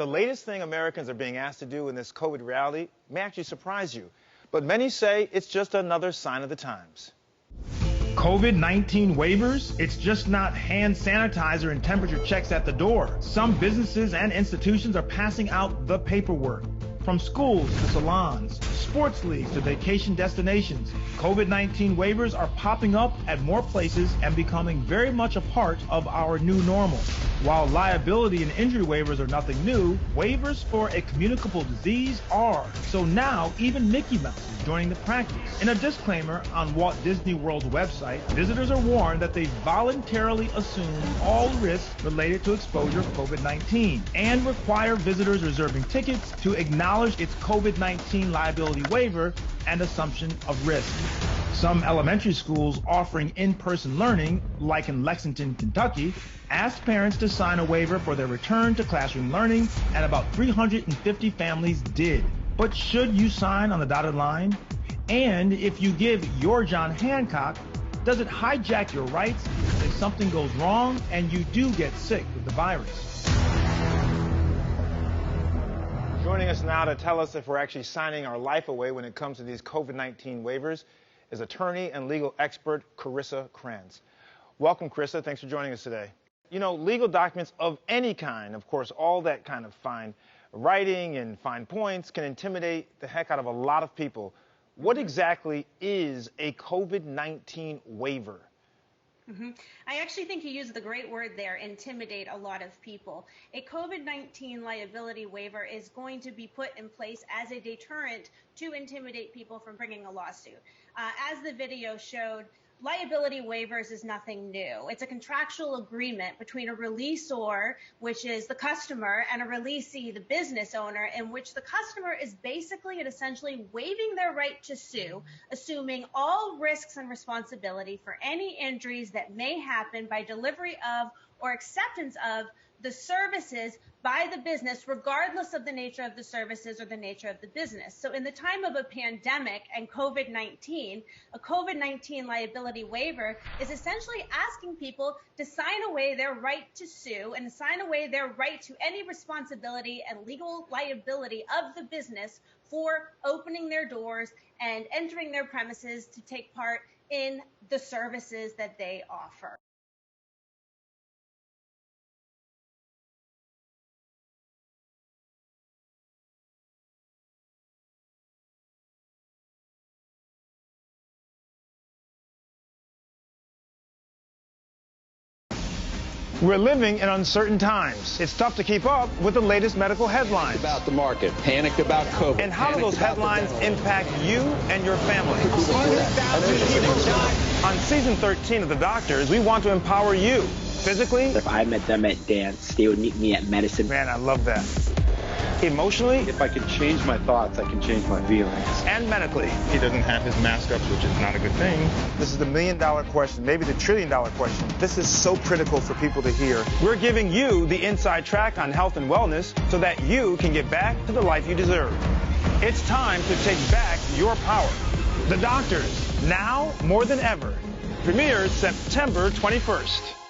The latest thing Americans are being asked to do in this COVID reality may actually surprise you, but many say it's just another sign of the times. COVID-19 waivers? It's just not hand sanitizer and temperature checks at the door. Some businesses and institutions are passing out the paperwork. From schools to salons, sports leagues to vacation destinations, COVID-19 waivers are popping up at more places and becoming very much a part of our new normal. While liability and injury waivers are nothing new, waivers for a communicable disease are. So now even Mickey Mouse is joining the practice. In a disclaimer on Walt Disney World's website, visitors are warned that they voluntarily assume all risks related to exposure to COVID-19 and require visitors reserving tickets to acknowledge its COVID-19 liability waiver and assumption of risk. Some elementary schools offering in-person learning, like in Lexington, Kentucky, asked parents to sign a waiver for their return to classroom learning, and about 350 families did. But should you sign on the dotted line? And if you give your John Hancock, does it hijack your rights if something goes wrong and you do get sick with the virus? Joining us now to tell us if we're actually signing our life away when it comes to these COVID-19 waivers is attorney and legal expert Carissa Kranz. Welcome, Carissa. Thanks for joining us today. You know, legal documents of any kind, of course, all that kind of fine writing and fine points can intimidate the heck out of a lot of people. What exactly is a COVID-19 waiver? I actually think you used the great word there, intimidate a lot of people. A COVID-19 liability waiver is going to be put in place as a deterrent to intimidate people from bringing a lawsuit. As the video showed, liability waivers is nothing new. It's a contractual agreement between a releasor, which is the customer, and a releasee, the business owner, in which the customer is basically and essentially waiving their right to sue, assuming all risks and responsibility for any injuries that may happen by delivery of or acceptance of the services by the business, regardless of the nature of the services or the nature of the business. So in the time of a pandemic and COVID-19, a COVID-19 liability waiver is essentially asking people to sign away their right to sue and sign away their right to any responsibility and legal liability of the business for opening their doors and entering their premises to take part in the services that they offer. We're living in uncertain times. It's tough to keep up with the latest medical headlines. About the market, panicked about COVID. And how do those headlines impact you and your family? On season 13 of The Doctors, we want to empower you physically. If I met them at dance, they would meet me at medicine. Man, I love that. Emotionally. If I can change my thoughts, I can change my feelings. And medically. He doesn't have his mask up, which is not a good thing. This is the $1 million question, maybe the $1 trillion question. This is so critical for people to hear. We're giving you the inside track on health and wellness so that you can get back to the life you deserve. It's time to take back your power. The Doctors, now more than ever. Premieres September 21st.